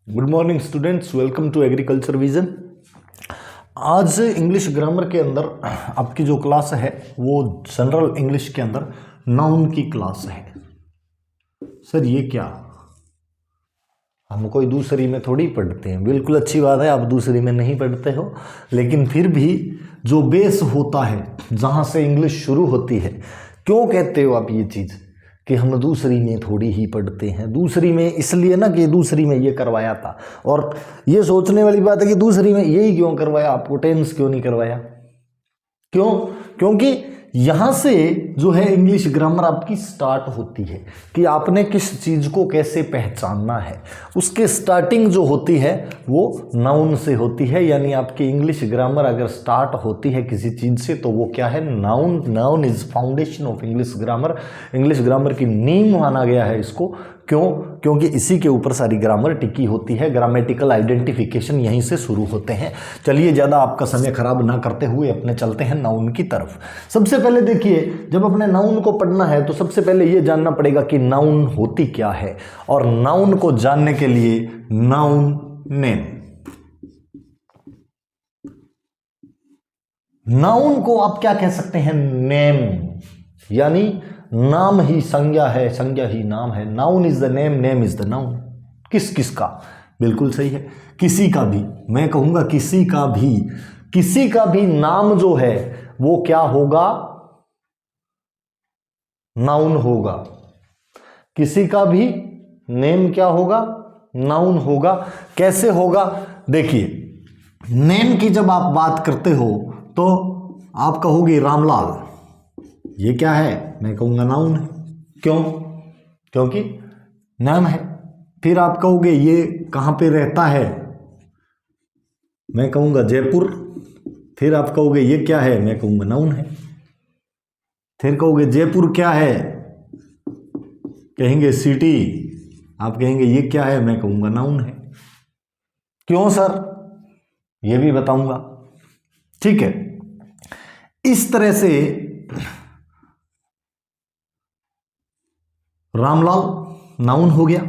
Good morning students, welcome to agriculture vision. आज English grammar के अंदर आपकी जो क्लास है वो जनरल इंग्लिश के अंदर नाउन की क्लास है। सर ये क्या, हम कोई दूसरी में थोड़ी पढ़ते हैं। बिल्कुल अच्छी बात है, आप दूसरी में नहीं पढ़ते हो, लेकिन फिर भी जो बेस होता है जहाँ से इंग्लिश शुरू होती है, क्यों कहते हो आप ये चीज़ कि हम दूसरी में थोड़ी ही पढ़ते हैं। दूसरी में इसलिए ना कि दूसरी में ये करवाया था, और ये सोचने वाली बात है कि दूसरी में यही क्यों करवाया, आपको टेंस क्यों नहीं करवाया। क्यों? क्योंकि यहाँ से जो है इंग्लिश ग्रामर आपकी स्टार्ट होती है कि आपने किस चीज़ को कैसे पहचानना है। उसके स्टार्टिंग जो होती है वो नाउन से होती है, यानी आपकी इंग्लिश ग्रामर अगर स्टार्ट होती है किसी चीज़ से तो वो क्या है, noun. Noun is foundation of English grammar. English grammar की नींव माना गया है इसको। क्यों? क्योंकि इसी के ऊपर सारी ग्रामर टिकी होती है। ग्रामेटिकल आइडेंटिफिकेशन यहीं से शुरू होते हैं। चलिए ज़्यादा आपका समय खराब ना करते हुए अपने चलते हैं नाउन की तरफ। सबसे पहले देखिए, जब अपने नाउन को पढ़ना है तो सबसे पहले ये जानना पड़ेगा कि नाउन होती क्या है, और नाउन को जानने के लिए नाउन नेम। नाउन को आप क्या कह सकते हैं, नेम, यानी नाम ही संज्ञा है, संज्ञा ही नाम है। Noun is the name, name is the noun. किस किस का? बिल्कुल सही है, किसी का भी। मैं कहूंगा किसी का भी, किसी का भी नाम जो है वो क्या होगा, नाउन होगा। किसी का भी नेम क्या होगा, नाउन होगा। कैसे होगा? देखिए, नेम की जब आप बात करते हो तो आप कहोगे रामलाल, ये क्या है? मैं कहूंगा नाउन है। क्यों? क्योंकि नाम है। फिर आप कहोगे ये कहां पे रहता है? मैं कहूंगा जयपुर। फिर आप कहोगे ये क्या है? मैं कहूंगा नाउन है। फिर कहोगे जयपुर क्या है? कहेंगे सिटी। आप कहेंगे ये क्या है? मैं कहूंगा नाउन है। क्यों सर? ये भी बताऊंगा। ठीक है, इस तरह से रामलाल नाउन हो गया।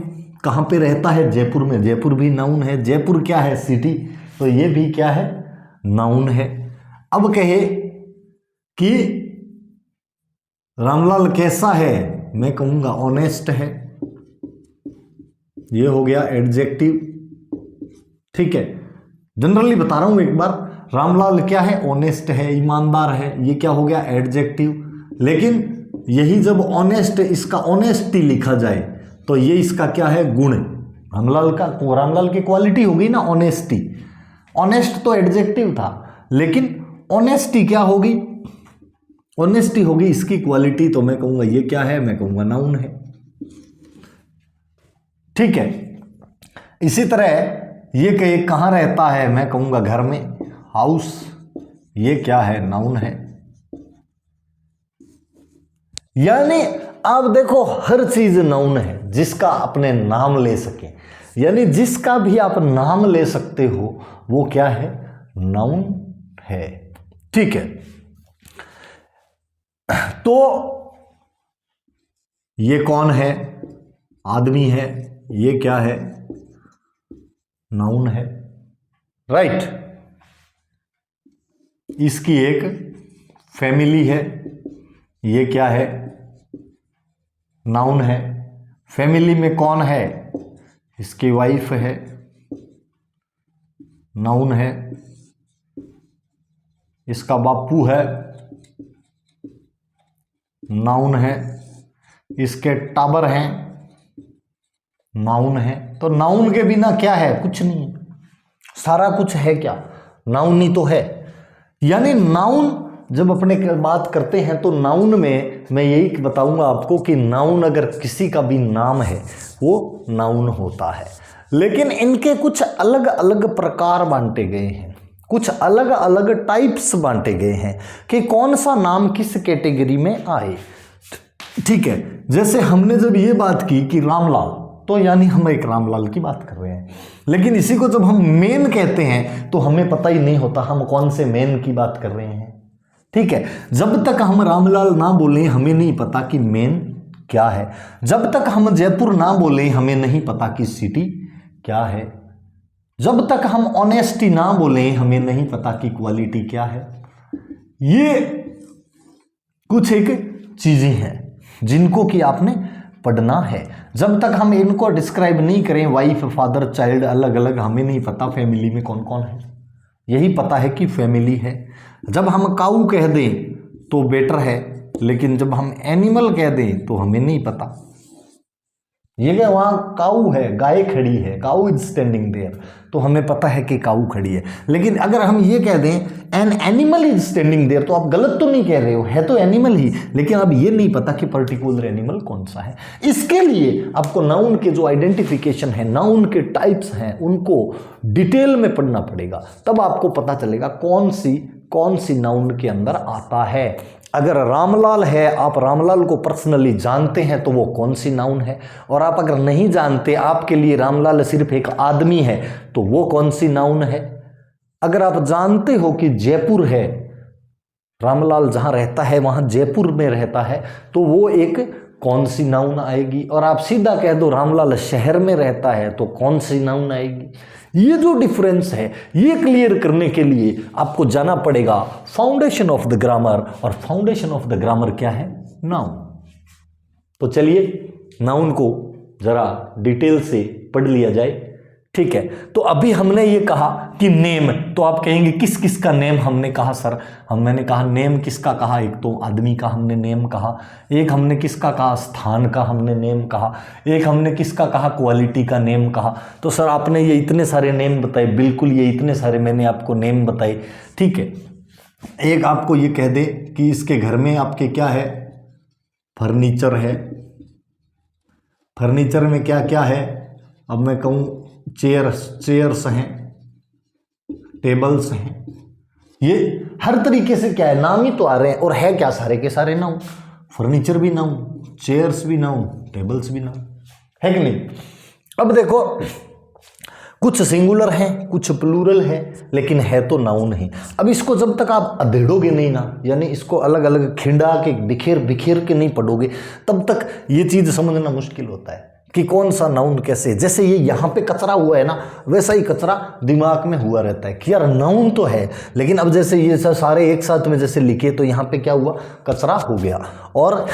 कहां पे रहता है? जयपुर में। जयपुर भी नाउन है। जयपुर क्या है? सिटी। तो ये भी क्या है? नाउन है। अब कहे कि रामलाल कैसा है? मैं कहूंगा ऑनेस्ट है। ये हो गया एडजेक्टिव। ठीक है, जनरली बता रहा हूं एक बार, रामलाल क्या है? ऑनेस्ट है, ईमानदार है। ये क्या हो गया? एडजेक्टिव। लेकिन यही जब ऑनेस्ट, इसका ऑनेस्टी लिखा जाए तो ये इसका क्या है? गुण। रामलाल की क्वालिटी होगी ना ऑनेस्टी। ऑनेस्ट तो एडजेक्टिव था, लेकिन ऑनेस्टी क्या होगी? ऑनेस्टी होगी इसकी क्वालिटी। तो मैं कहूंगा ये क्या है? मैं कहूंगा नाउन है। ठीक है, इसी तरह ये कहे कहां रहता है? मैं कहूंगा घर में, हाउस। ये क्या है? नाउन है। यानी आप देखो, हर चीज नाउन है जिसका अपने नाम ले सके, यानी जिसका भी आप नाम ले सकते हो वो क्या है? नाउन है। ठीक है, तो ये कौन है? आदमी है। ये क्या है? नाउन है। राइट। इसकी एक फैमिली है। ये क्या है? नाउन है। फैमिली में कौन है? इसकी वाइफ है, नाउन है। इसका बापू है, नाउन है। इसके टाबर हैं, नाउन है। तो नाउन के बिना क्या है? कुछ नहीं है। सारा कुछ है क्या? नाउन ही तो है। यानी नाउन जब अपने बात करते हैं तो नाउन में मैं यही बताऊंगा आपको कि नाउन अगर किसी का भी नाम है वो नाउन होता है। लेकिन इनके कुछ अलग अलग प्रकार बांटे गए हैं, कुछ अलग अलग टाइप्स बांटे गए हैं कि कौन सा नाम किस कैटेगरी में आए। ठीक है, जैसे हमने जब ये बात की कि रामलाल, तो यानी हम एक रामलाल की बात कर रहे हैं। लेकिन इसी को जब हम मेन कहते हैं तो हमें पता ही नहीं होता हम कौन से मेन की बात कर रहे हैं। ठीक है, जब तक हम रामलाल ना बोलें हमें नहीं पता कि मेन क्या है। जब तक हम जयपुर ना बोलें हमें नहीं पता कि सिटी क्या है। जब तक हम ऑनेस्टी ना बोलें हमें नहीं पता कि क्वालिटी क्या है। ये कुछ एक चीजें हैं जिनको कि आपने पढ़ना है। जब तक हम इनको डिस्क्राइब नहीं करें, वाइफ, फादर, चाइल्ड, अलग अलग, हमें नहीं पता फैमिली में कौन कौन है। यही पता है कि फैमिली है। जब हम काऊ कह दें तो बेटर है, लेकिन जब हम एनिमल कह दें तो हमें नहीं पता। ये क्या, वहां काऊ है, गाय खड़ी है, काऊ इज स्टैंडिंग देयर, तो हमें पता है कि काऊ खड़ी है। लेकिन अगर हम ये कह दें an animal is standing there, तो आप गलत तो नहीं कह रहे हो, है तो एनिमल ही, लेकिन अब ये नहीं पता कि पर्टिकुलर एनिमल कौन सा है। इसके लिए आपको नाउन के जो आइडेंटिफिकेशन है, नाउन के टाइप्स हैं, उनको डिटेल में पढ़ना पड़ेगा, तब आपको पता चलेगा कौन सी नाउन के अंदर आता है। अगर रामलाल है, आप रामलाल को पर्सनली जानते हैं तो वो कौन सी नाउन है, और आप अगर नहीं जानते, आपके लिए रामलाल सिर्फ एक आदमी है, तो वो कौन सी नाउन है। अगर आप जानते हो कि जयपुर है, रामलाल जहां रहता है वहां जयपुर में रहता है, तो वो एक कौन सी नाउन आएगी। और आप सीधा कह दो रामलाल शहर में रहता है, तो कौन सी नाउन आएगी। ये जो डिफरेंस है, ये क्लियर करने के लिए आपको जाना पड़ेगा फाउंडेशन ऑफ द ग्रामर। और फाउंडेशन ऑफ द ग्रामर क्या है? नाउन। तो चलिए नाउन को जरा डिटेल से पढ़ लिया जाए। ठीक है, तो अभी हमने ये कहा कि नेम, तो आप कहेंगे किस किस का नेम हमने कहा सर? मैंने कहा नेम किसका कहा? एक तो आदमी का हमने नेम कहा, एक हमने किसका कहा? स्थान का हमने नेम कहा, एक हमने किसका कहा? क्वालिटी का नेम कहा। तो सर आपने ये इतने सारे नेम बताए, बिल्कुल ये इतने सारे मैंने आपको नेम बताए। ठीक है, एक आपको ये कह दे कि इसके घर में आपके क्या है? फर्नीचर है। फर्नीचर में क्या क्या है? अब मैं कहूँ चेयर्स हैं, टेबल्स हैं, ये हर तरीके से क्या है? नाम ही तो आ रहे हैं, और है क्या? सारे के सारे नाउन। फर्नीचर भी नाउन, चेयर्स भी नाउन, टेबल्स भी नाउन, है कि नहीं? अब देखो, कुछ सिंगुलर हैं, कुछ प्लूरल है, लेकिन है तो नाउन ही। अब इसको जब तक आप अधेड़ोगे नहीं ना, यानी इसको अलग अलग खिंडा के बिखेर के नहीं पढ़ोगे, तब तक ये चीज समझना मुश्किल होता है कि कौन सा नाउन कैसे। जैसे ये यहाँ पे कचरा हुआ है ना, वैसा ही कचरा दिमाग में हुआ रहता है कि यार नाउन तो है, लेकिन अब जैसे ये सारे एक साथ में जैसे लिखे तो यहाँ पे क्या हुआ? कचरा हो गया। और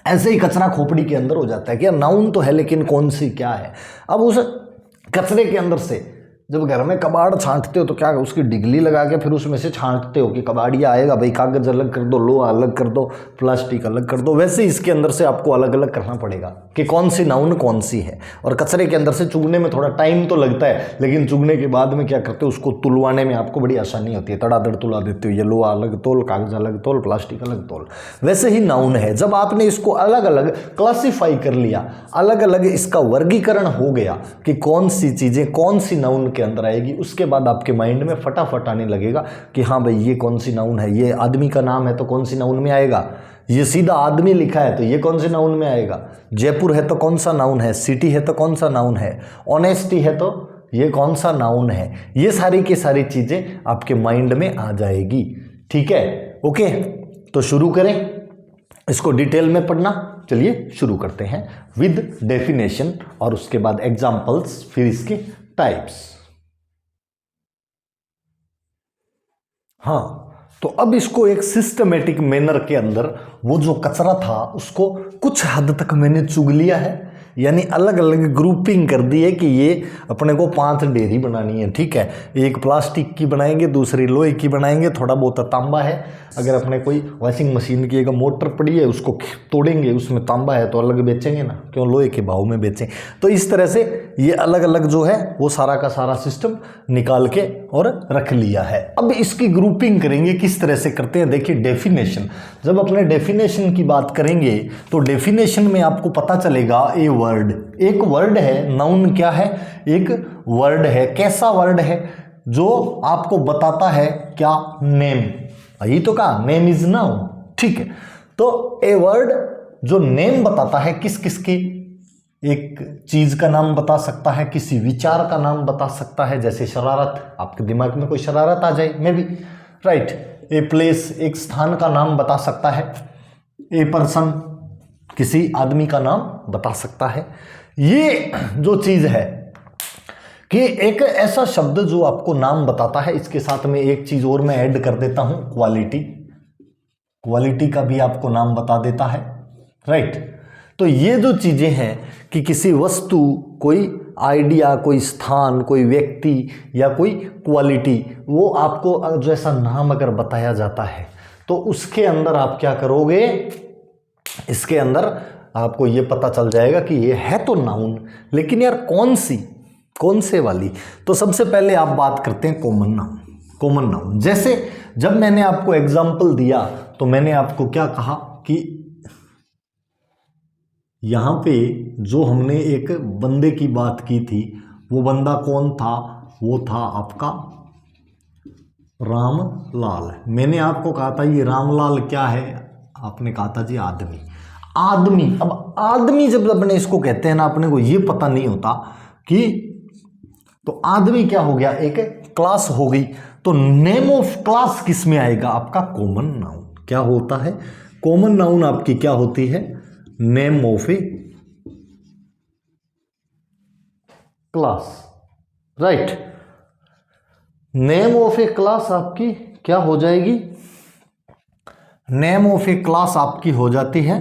ऐसे ही कचरा खोपड़ी के अंदर हो जाता है कि यार नाउन तो है, लेकिन कौन सी क्या है। अब उस कचरे के अंदर से जब घर में कबाड़ छांटते हो तो क्या उसकी डिगली लगा के फिर उसमें से छांटते हो कि कबाड़िया आएगा भाई, कागज अलग कर दो, लोहा अलग कर दो, प्लास्टिक अलग कर दो। वैसे इसके अंदर से आपको अलग अलग करना पड़ेगा कि कौन सी नाउन कौन सी है। और कचरे के अंदर से चुगने में थोड़ा टाइम तो लगता है, लेकिन चुगने के बाद में क्या करते हो, उसको तुलवाने में आपको बड़ी आसानी होती है, तड़ातड़ तुला देते हो। ये लोहा अलग तोल, कागज अलग तोल, प्लास्टिक अलग तोल। वैसे ही नाउन है, जब आपने इसको अलग अलग क्लासीफाई कर लिया, अलग अलग इसका वर्गीकरण हो गया कि कौन सी चीजें कौन सी नाउन के अंदर आएगी, उसके बाद आपके माइंड में फटाफट आने लगेगा कि हाँ भाई ये कौन सी नाउन है। ये आदमी का नाम है तो कौन सी नाउन में आएगा? ये सीधा आदमी लिखा है तो ये कौन सी नाउन में आएगा? जयपुर है तो कौन सा नाउन है? सिटी है तो कौन सा नाउन है? ऑनेस्टी है तो ये कौन सा नाउन है? ये सारी की सारी चीजें आपके माइंड में आ जाएगी। ठीक है, ओके, तो शुरू करें इसको डिटेल में पढ़ना। चलिए शुरू करते हैं विद डेफिनेशन और उसके बाद एग्जाम्पल्स, फिर इसके टाइप्स। हाँ, तो अब इसको एक सिस्टमेटिक मैनर के अंदर वो जो कचरा था उसको कुछ हद तक मैंने चुग लिया है, यानी अलग अलग ग्रुपिंग कर दी है कि ये अपने को 5 डेयरी बनानी है। ठीक है, एक प्लास्टिक की बनाएंगे, दूसरी लोहे की बनाएंगे, थोड़ा बहुत तांबा है, अगर अपने कोई वॉशिंग मशीन की एक मोटर पड़ी है उसको तोड़ेंगे, उसमें तांबा है तो अलग बेचेंगे ना, क्यों लोहे के भाव में बेचें। तो इस तरह से ये अलग अलग जो है वो सारा का सारा सिस्टम निकाल के और रख लिया है। अब इसकी ग्रुपिंग करेंगे, किस तरह से करते हैं देखिए। डेफिनेशन, जब अपने डेफिनेशन की बात करेंगे तो डेफिनेशन में आपको पता चलेगा ए वर्ड, एक वर्ड है। नाउन क्या है? एक वर्ड है। कैसा वर्ड है? जो आपको बताता है क्या? नेम। यही तो कहा, नेम इज नाउन। ठीक है, तो ए वर्ड जो नेम बताता है किस किस की, एक चीज का नाम बता सकता है, किसी विचार का नाम बता सकता है, जैसे शरारत, आपके दिमाग में कोई शरारत आ जाए may be, right. A place, एक स्थान का नाम बता सकता है। ए पर्सन, किसी आदमी का नाम बता सकता है। ये जो चीज है कि एक ऐसा शब्द जो आपको नाम बताता है, इसके साथ में एक चीज और मैं ऐड कर देता हूं, क्वालिटी। क्वालिटी का भी आपको नाम बता देता है, राइट। तो ये जो चीजें हैं कि किसी वस्तु, कोई आइडिया, कोई स्थान, कोई व्यक्ति या कोई क्वालिटी, वो आपको जो ऐसा नाम अगर बताया जाता है तो उसके अंदर आप क्या करोगे, इसके अंदर आपको ये पता चल जाएगा कि ये है तो नाउन, लेकिन यार कौन से वाली। तो सबसे पहले आप बात करते हैं कॉमन नाउन। कॉमन नाउन जैसे जब मैंने आपको एग्जाम्पल दिया तो मैंने आपको क्या कहा कि यहां पे जो हमने एक बंदे की बात की थी, वो बंदा कौन था, वो था आपका रामलाल। मैंने आपको कहा था ये रामलाल क्या है, आपने कहा था जी आदमी। आदमी, अब आदमी जब अपने इसको कहते हैं ना, अपने को ये पता नहीं होता कि, तो आदमी क्या हो गया, एक क्लास हो गई। तो नेम ऑफ क्लास किस में आएगा, आपका कॉमन नाउन। क्या होता है, कॉमन नाउन आपकी क्या होती है, name of A class, right. Name of A class आपकी क्या हो जाएगी, नेम ऑफ ए क्लास आपकी हो जाती है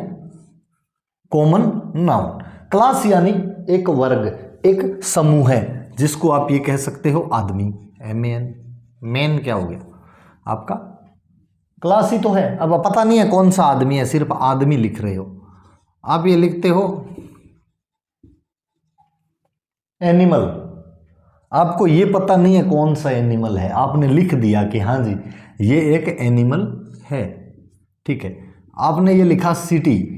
कॉमन नाउन। क्लास यानी एक वर्ग, एक समूह है, जिसको आप ये कह सकते हो आदमी, MAN। मैन क्या हो गया आपका, क्लास ही तो है। अब पता नहीं है कौन सा आदमी है, सिर्फ आदमी लिख रहे हो, आप ये लिखते हो एनिमल, आपको ये पता नहीं है कौन सा एनिमल है, आपने लिख दिया कि हाँ जी ये एक एनिमल है, ठीक है। आपने ये लिखा सिटी,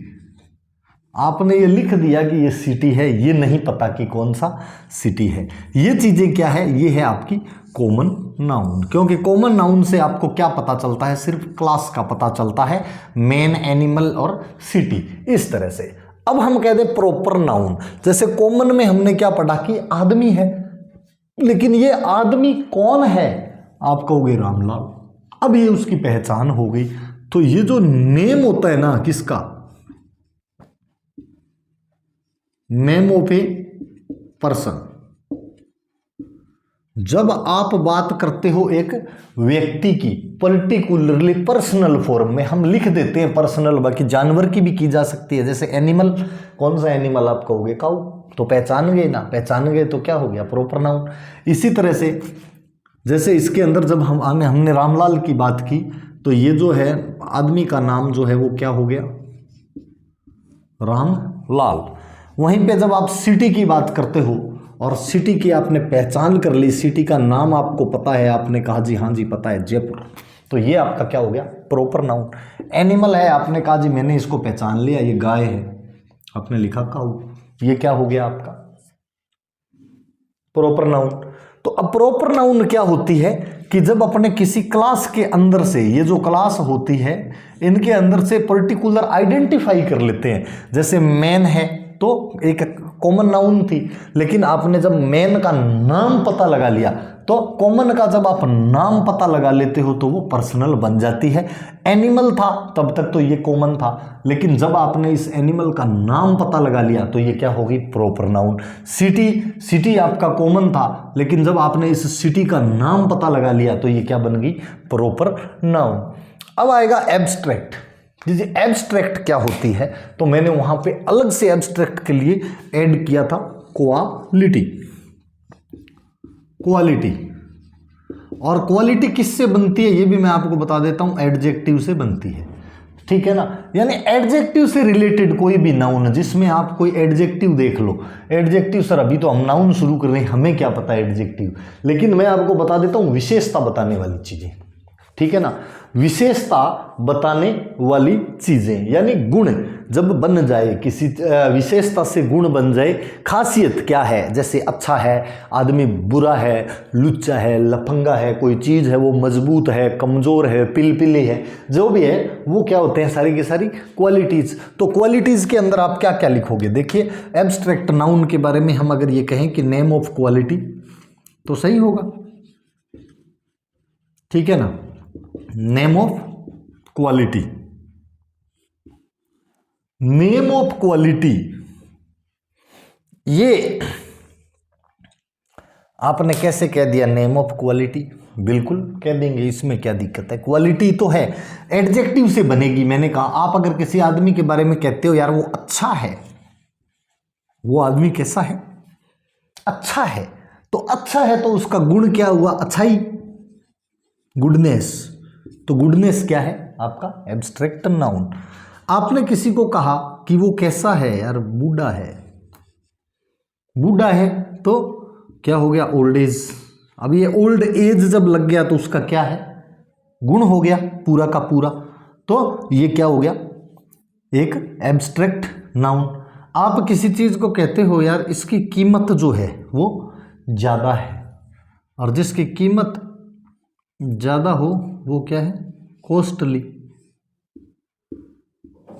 आपने ये लिख दिया कि ये सिटी है, ये नहीं पता कि कौन सा सिटी है। ये चीजें क्या है, ये है आपकी कॉमन नाउन। क्योंकि कॉमन नाउन से आपको क्या पता चलता है, सिर्फ क्लास का पता चलता है, मैन, एनिमल और सिटी, इस तरह से। अब हम कह दें प्रॉपर नाउन, जैसे कॉमन में हमने क्या पढ़ा कि आदमी है, लेकिन ये आदमी कौन है, आप कहोगे रामलाल। अब ये उसकी पहचान हो गई। तो ये जो नेम होता है ना किसका, नेम ऑफ ए पर्सन, जब आप बात करते हो एक व्यक्ति की, पर्टिकुलरली पर्सनल फॉर्म में हम लिख देते हैं पर्सनल, बाकी जानवर की भी की जा सकती है। जैसे एनिमल, कौन सा एनिमल आप कहोगे, काऊ, तो पहचान गए ना, पहचान गए तो क्या हो गया, प्रॉपर नाउन। इसी तरह से जैसे इसके अंदर जब हमने रामलाल की बात की, तो ये जो है आदमी का नाम जो है वो क्या हो गया, रामलाल। वहीं पे जब आप सिटी की बात करते हो और सिटी की आपने पहचान कर ली, सिटी का नाम आपको पता है, आपने कहा जी हाँ जी पता है, जयपुर, तो ये आपका क्या हो गया, प्रॉपर नाउन। एनिमल है, आपने कहा जी मैंने इसको पहचान लिया, ये गाय है, आपने लिखा काऊ, ये क्या हो गया आपका, प्रॉपर नाउन। तो अब प्रॉपर नाउन क्या होती है कि जब अपने किसी क्लास के अंदर से, ये जो क्लास होती है इनके अंदर से पर्टिकुलर आइडेंटिफाई कर लेते हैं। जैसे मैन है तो एक कॉमन नाउन थी, लेकिन आपने जब मैन का नाम पता लगा लिया, तो कॉमन का जब आप नाम पता लगा लेते हो तो वो पर्सनल बन जाती है। एनिमल था तब तक तो ये कॉमन था, लेकिन जब आपने इस एनिमल का नाम पता लगा लिया तो ये क्या होगी, प्रॉपर नाउन। सिटी आपका कॉमन था, लेकिन जब आपने इस सिटी का नाम पता लगा लिया तो ये क्या बन गई, प्रॉपर नाउन। अब आएगा एब्स्ट्रैक्ट। जी एब्स्ट्रैक्ट क्या होती है, तो मैंने वहां पे अलग से एब्स्ट्रैक्ट के लिए ऐड किया था क्वालिटी। क्वालिटी, और क्वालिटी किससे बनती है ये भी मैं आपको बता देता हूं, एडजेक्टिव से बनती है, ठीक है ना। यानी एडजेक्टिव से रिलेटेड कोई भी नाउन जिसमें आप कोई एडजेक्टिव देख लो, एडजेक्टिव सर अभी तो हम नाउन शुरू कर रहे हैं, हमें क्या पता है एडजेक्टिव, लेकिन मैं आपको बता देता हूं विशेषता बताने वाली चीजें, ठीक है ना। विशेषता बताने वाली चीजें यानी गुण जब बन जाए, किसी विशेषता से गुण बन जाए, खासियत क्या है, जैसे अच्छा है, आदमी बुरा है, लुच्चा है, लफंगा है, कोई चीज़ है वो मजबूत है, कमज़ोर है, पिलपिली है, जो भी है वो क्या होते हैं, सारी की सारी क्वालिटीज़। तो क्वालिटीज़ के अंदर आप क्या क्या लिखोगे, देखिए एब्स्ट्रैक्ट नाउन के बारे में हम अगर ये कहें कि नेम ऑफ क्वालिटी तो सही होगा, ठीक है ना। Name of quality, name of quality ये आपने कैसे कह दिया नेम ऑफ क्वालिटी, बिल्कुल कह देंगे, इसमें क्या दिक्कत है, क्वालिटी तो है, एडजेक्टिव से बनेगी। मैंने कहा आप अगर किसी आदमी के बारे में कहते हो यार वो अच्छा है, वो आदमी कैसा है, अच्छा है, तो अच्छा है तो उसका गुण क्या हुआ, अच्छाई, गुडनेस। तो गुडनेस क्या है आपका एब्स्ट्रैक्ट नाउन। आपने किसी को कहा कि वो कैसा है यार, बूढ़ा है, बूढ़ा है तो क्या हो गया, ओल्ड एज। अब ये ओल्ड एज जब लग गया तो उसका क्या है, गुण हो गया पूरा का पूरा, तो ये क्या हो गया, एक एब्स्ट्रैक्ट नाउन। आप किसी चीज को कहते हो यार इसकी कीमत जो है वो ज्यादा है, और जिसकी कीमत ज्यादा हो वो क्या है, कॉस्टली।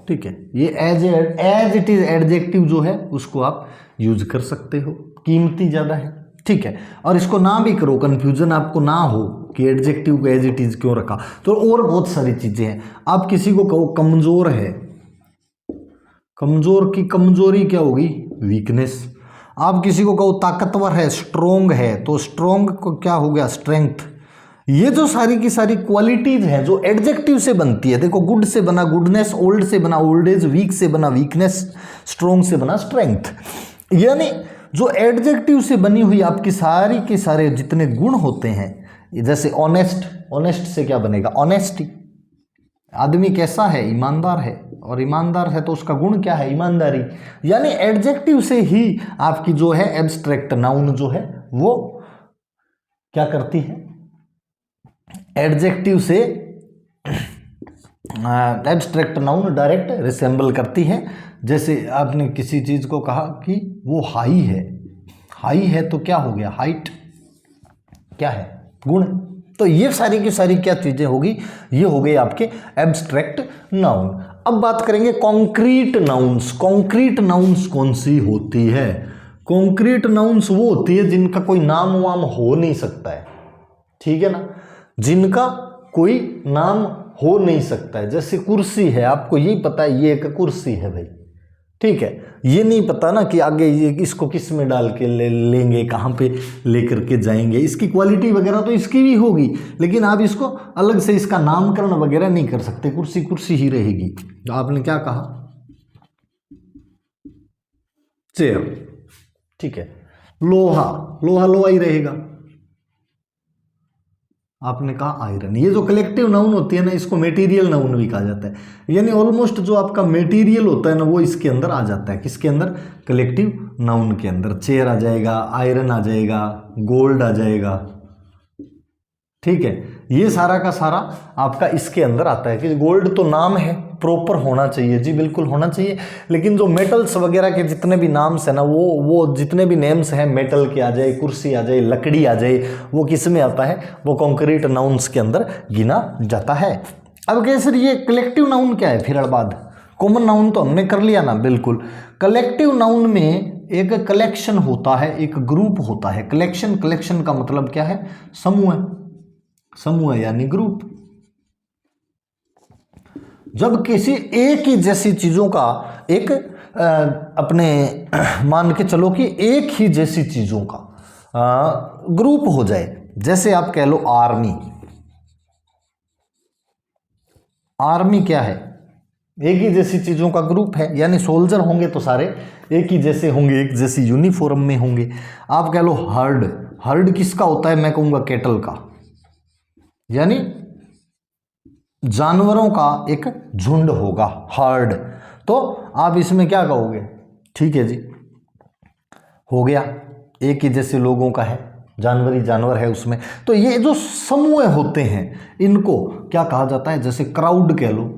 ठीक है, ये एज इट इज एडजेक्टिव जो है उसको आप यूज कर सकते हो, कीमती ज्यादा है। ठीक है, और इसको ना भी करो, कंफ्यूजन आपको ना हो कि एडजेक्टिव को एज इट इज क्यों रखा, तो और बहुत सारी चीजें हैं। आप किसी को कहो कमजोर है, कमजोर की कमजोरी क्या होगी, वीकनेस। आप किसी को कहो ताकतवर है, स्ट्रोंग है, तो स्ट्रोंग को क्या हो गया, स्ट्रेंथ। ये जो सारी की सारी क्वालिटीज हैं जो एडजेक्टिव से बनती है, देखो गुड से बना गुडनेस, ओल्ड से बना ओल्ड एज, वीक से बना वीकनेस, स्ट्रोंग से बना स्ट्रेंथ। यानी जो एडजेक्टिव से बनी हुई आपकी सारी के सारे जितने गुण होते हैं, जैसे ऑनेस्ट, ऑनेस्ट से क्या बनेगा, ऑनेस्टी। आदमी कैसा है, ईमानदार है, और ईमानदार है तो उसका गुण क्या है, ईमानदारी। यानी एडजेक्टिव से ही आपकी जो है एब्स्ट्रैक्ट नाउन जो है वो क्या करती है, एडजेक्टिव से एब्स्ट्रैक्ट नाउन डायरेक्ट रिसेंबल करती है। जैसे आपने किसी चीज को कहा कि वो हाई है, हाई है तो क्या हो गया, हाइट क्या है, गुण। तो ये सारी की सारी क्या चीजें होगी, ये हो गई आपके एब्स्ट्रैक्ट नाउन। अब बात करेंगे कॉन्क्रीट नाउन्स। कॉन्क्रीट नाउन्स कौन सी होती है, कॉन्क्रीट नाउन्स वो होती है जिनका कोई नाम वाम हो नहीं सकता है, ठीक है ना, जिनका कोई नाम हो नहीं सकता है। जैसे कुर्सी है, आपको यही पता है ये एक कुर्सी है भाई, ठीक है, ये नहीं पता ना कि आगे ये इसको किस में डाल के लेंगे, कहाँ पे लेकर के जाएंगे, इसकी क्वालिटी वगैरह तो इसकी भी होगी, लेकिन आप इसको अलग से इसका नामकरण वगैरह नहीं कर सकते, कुर्सी कुर्सी ही रहेगी। तो आपने क्या कहा, चेयर, ठीक है, लोहा, लोहा लोहा ही रहेगा। आपने कहा आयरन। ये जो कलेक्टिव नाउन होती है ना, इसको मेटीरियल नाउन भी कहा जाता है। यानी ऑलमोस्ट जो आपका मेटीरियल होता है ना वो इसके अंदर आ जाता है, किसके अंदर, कलेक्टिव नाउन के अंदर। चेयर आ जाएगा, आयरन आ जाएगा, गोल्ड आ जाएगा, ठीक है, ये सारा का सारा आपका इसके अंदर आता है। कि गोल्ड तो नाम है, प्रॉपर होना चाहिए, जी बिल्कुल होना चाहिए, लेकिन जो मेटल्स वगैरह के जितने भी नाम्स है ना, वो जितने भी नेम्स हैं, मेटल के आ जाए, कुर्सी आ जाए, लकड़ी आ जाए, वो किस में आता है, वो कॉन्क्रीट नाउन्स के अंदर गिना जाता है। अब क्या सर ये कलेक्टिव नाउन क्या है, फिर बाद कॉमन नाउन तो हमने कर लिया ना, बिल्कुल। कलेक्टिव नाउन में एक कलेक्शन होता है, एक ग्रुप होता है। कलेक्शन, कलेक्शन का मतलब क्या है, समूह, समूह यानी ग्रुप। जब किसी एक ही जैसी चीजों का एक अपने मान के चलो कि एक ही जैसी चीजों का ग्रुप हो जाए, जैसे आप कह लो आर्मी। आर्मी क्या है, एक ही जैसी चीजों का ग्रुप है, यानी सोल्जर होंगे तो सारे एक ही जैसे होंगे, एक जैसी यूनिफॉर्म में होंगे। आप कह लो हर्ड, हर्ड किसका होता है, मैं कहूंगा कैटल का, यानी जानवरों का एक झुंड होगा, हर्ड। तो आप इसमें क्या कहोगे, ठीक है जी, हो गया, एक ही जैसे लोगों का है, जानवर ही जानवर है उसमें। तो ये जो समूह होते हैं इनको क्या कहा जाता है, जैसे क्राउड कह लो।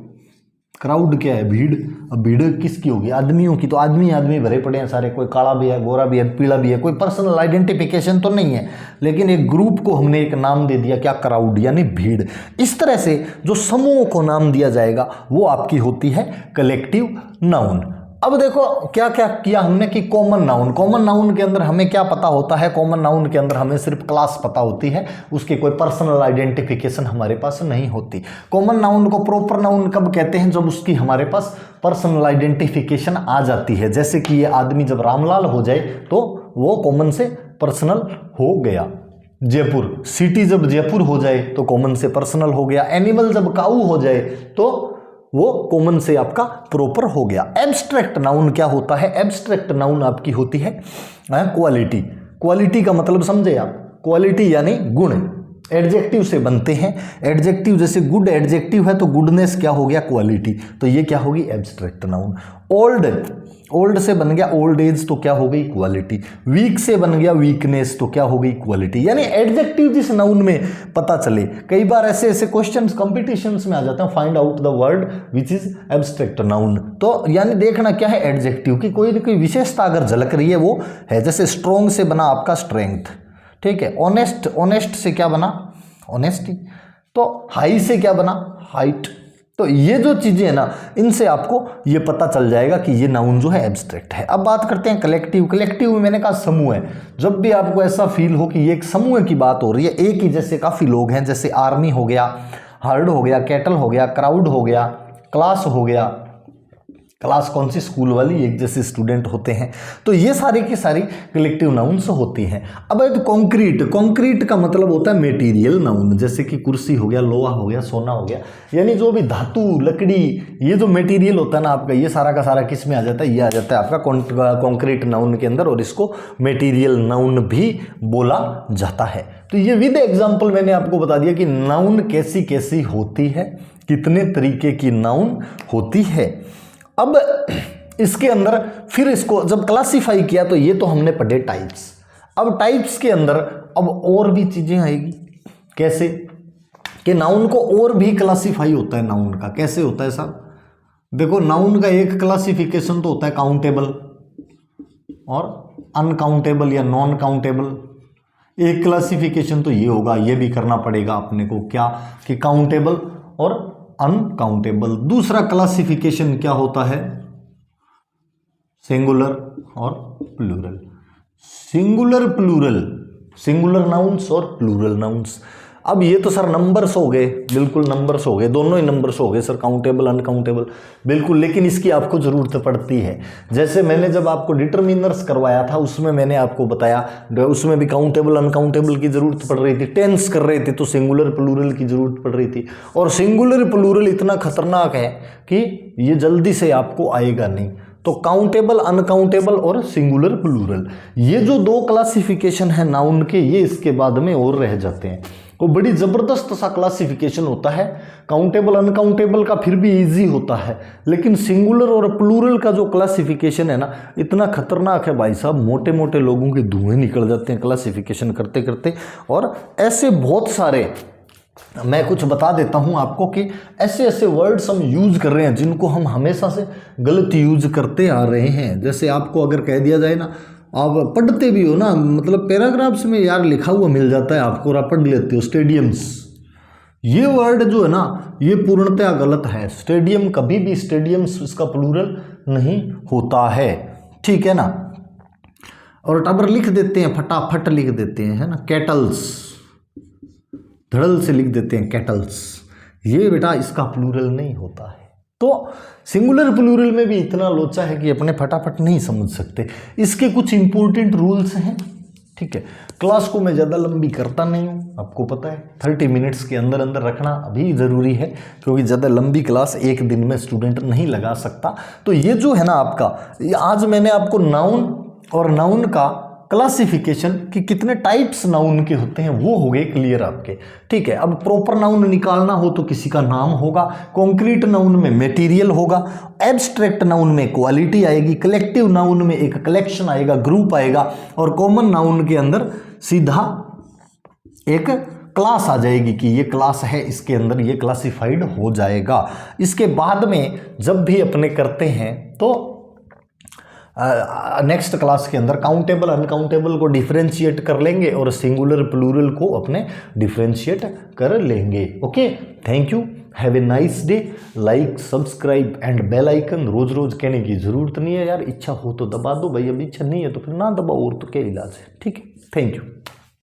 क्राउड क्या है, भीड़। अब भीड़ किसकी होगी, आदमियों की। तो आदमी आदमी भरे पड़े हैं सारे, कोई काला भी है, गोरा भी है, पीला भी है, कोई पर्सनल आइडेंटिफिकेशन तो नहीं है, लेकिन एक ग्रुप को हमने एक नाम दे दिया, क्या, क्राउड, यानी भीड़। इस तरह से जो समूह को नाम दिया जाएगा वो आपकी होती है कलेक्टिव नाउन। अब देखो क्या क्या किया हमने कि कॉमन नाउन के अंदर हमें क्या पता होता है, कॉमन नाउन के अंदर हमें सिर्फ क्लास पता होती है, उसकी कोई पर्सनल आइडेंटिफिकेशन हमारे पास नहीं होती। कॉमन नाउन को प्रॉपर नाउन कब कहते हैं, जब उसकी हमारे पास पर्सनल आइडेंटिफिकेशन आ जाती है। जैसे कि ये आदमी जब रामलाल हो जाए तो वो कॉमन से पर्सनल हो गया। जयपुर सिटी जब जयपुर हो जाए तो कॉमन से पर्सनल हो गया। एनिमल जब काऊ हो जाए तो वो कॉमन से आपका प्रॉपर हो गया। एब्स्ट्रैक्ट नाउन क्या होता है, एब्स्ट्रैक्ट नाउन आपकी होती है क्वालिटी। क्वालिटी का मतलब समझे आप, क्वालिटी यानी गुण, एडजेक्टिव से बनते हैं। एडजेक्टिव जैसे गुड एडजेक्टिव है तो गुडनेस क्या हो गया, क्वालिटी, तो ये क्या होगी, एब्स्ट्रैक्ट नाउन। ओल्ड से बन गया ओल्ड एज तो क्या हो गई, क्वालिटी। वीक से बन गया वीकनेस तो क्या हो गई, क्वालिटी। यानी एडजेक्टिव जिस नाउन में पता चले। कई बार ऐसे ऐसे क्वेश्चंस कॉम्पिटिशन्स में आ जाते हैं, find out the word which is abstract noun. तो यानी देखना क्या है, एडजेक्टिव की कोई ना कोई विशेषता अगर झलक रही है वो है। जैसे स्ट्रॉन्ग से बना आपका स्ट्रेंथ, ठीक है। ऑनेस्ट से क्या बना, ऑनेस्टी। तो हाई से क्या बना, हाइट। तो ये जो चीजें है ना, इनसे आपको ये पता चल जाएगा कि ये नाउन जो है एब्स्ट्रैक्ट है। अब बात करते हैं कलेक्टिव। कलेक्टिव में मैंने कहा समूह है। जब भी आपको ऐसा फील हो कि ये एक समूह की बात हो रही है, एक ही जैसे काफी लोग हैं, जैसे आर्मी हो गया, हर्ड हो गया, कैटल हो गया, क्राउड हो गया, क्लास हो गया, क्लास कौन सी, स्कूल वाली, एक जैसे स्टूडेंट होते हैं, तो ये सारी की सारी कलेक्टिव नाउन्स होती हैं। अब कंक्रीट का मतलब होता है मेटीरियल नाउन, जैसे कि कुर्सी हो गया, लोहा हो गया, सोना हो गया, यानी जो भी धातु, लकड़ी, ये जो मेटीरियल होता है ना आपका, ये सारा का सारा किस में आ जाता है, ये आ जाता है आपका कंक्रीट नाउन के अंदर, और इसको मेटीरियल नाउन भी बोला जाता है। तो ये विद एग्जाम्पल मैंने आपको बता दिया कि नाउन कैसी कैसी होती है, कितने तरीके की नाउन होती है। अब इसके अंदर फिर इसको जब क्लासिफाई किया तो ये तो हमने पढ़े टाइप्स। अब टाइप्स के अंदर अब और भी चीजें आएगी। कैसे कि नाउन को और भी क्लासिफाई होता है। नाउन का कैसे होता है साहब, देखो नाउन का एक क्लासिफिकेशन तो होता है काउंटेबल और अनकाउंटेबल या नॉन काउंटेबल। एक क्लासिफिकेशन तो ये होगा, ये भी करना पड़ेगा अपने को, क्या कि काउंटेबल और अनकाउंटेबल। दूसरा क्लासिफिकेशन क्या होता है, सिंगुलर और प्लूरल। सिंगुलर नाउन्स और प्लूरल नाउन्स। अब ये तो सर नंबर्स हो गए, बिल्कुल नंबर्स हो गए, दोनों ही नंबर्स हो गए सर, काउंटेबल अनकाउंटेबल, बिल्कुल। लेकिन इसकी आपको ज़रूरत पड़ती है। जैसे मैंने जब आपको डिटरमिनर्स करवाया था उसमें मैंने आपको बताया, उसमें भी काउंटेबल अनकाउंटेबल की ज़रूरत पड़ रही थी। टेंस कर रहे थे तो सिंगुलर प्लूरल की ज़रूरत पड़ रही थी। और सिंगुलर प्लूरल इतना खतरनाक है कि ये जल्दी से आपको आएगा नहीं। तो काउंटेबल अनकाउंटेबल और सिंगुलर प्लूरल, ये जो दो क्लासिफिकेशन है नाउन के, ये इसके बाद में और रह जाते हैं। वो बड़ी ज़बरदस्त सा क्लासिफिकेशन होता है। काउंटेबल अनकाउंटेबल का फिर भी इजी होता है, लेकिन सिंगुलर और प्लूरल का जो क्लासिफिकेशन है ना, इतना खतरनाक है भाई साहब, मोटे मोटे लोगों के धुएं निकल जाते हैं क्लासिफिकेशन करते करते। और ऐसे बहुत सारे, मैं कुछ बता देता हूं आपको कि ऐसे ऐसे वर्ड्स हम यूज कर रहे हैं जिनको हम हमेशा से गलत यूज करते आ रहे हैं। जैसे आपको अगर कह दिया जाए ना, आप पढ़ते भी हो ना, मतलब पैराग्राफ्स में यार लिखा हुआ मिल जाता है आपको और आप पढ़ लेते हो, स्टेडियम्स, ये वर्ड जो है ना ये पूर्णतः गलत है। स्टेडियम कभी भी, स्टेडियम्स इसका प्लूरल नहीं होता है, ठीक है ना। और टाबर लिख देते हैं, फटाफट लिख देते हैं, है ना, कैटल्स, धड़ल से लिख देते हैं कैटल्स, ये बेटा इसका प्लूरल नहीं होता है। तो सिंगुलर प्लूरल में भी इतना लोचा है कि अपने फटाफट नहीं समझ सकते। इसके कुछ इंपॉर्टेंट रूल्स हैं, ठीक है। क्लास को मैं ज़्यादा लंबी करता नहीं हूँ, आपको पता है 30 मिनट्स के अंदर अंदर रखना अभी ज़रूरी है, क्योंकि ज़्यादा लंबी क्लास एक दिन में स्टूडेंट नहीं लगा सकता। तो ये जो है ना आपका, आज मैंने आपको नाउन और नाउन का क्लासिफिकेशन कि कितने टाइप्स नाउन के होते हैं वो हो गए क्लियर आपके, ठीक है। अब प्रॉपर नाउन निकालना हो तो किसी का नाम होगा, कॉन्क्रीट नाउन में मटेरियल होगा, एब्स्ट्रैक्ट नाउन में क्वालिटी आएगी, कलेक्टिव नाउन में एक कलेक्शन आएगा, ग्रुप आएगा, और कॉमन नाउन के अंदर सीधा एक क्लास आ जाएगी कि ये क्लास है, इसके अंदर ये क्लासिफाइड हो जाएगा। इसके बाद में जब भी अपने करते हैं तो नेक्स्ट क्लास के अंदर काउंटेबल अनकाउंटेबल को डिफरेंशिएट कर लेंगे और सिंगुलर प्लूरल को अपने डिफरेंशिएट कर लेंगे। Okay, thank you. Have a nice day. Like, subscribe and bell icon रोज रोज कहने की जरूरत नहीं है यार, इच्छा हो तो दबा दो भाई, अब इच्छा नहीं है तो फिर ना दबाओ, और तो क्या इलाज है। ठीक है, थैंक यू।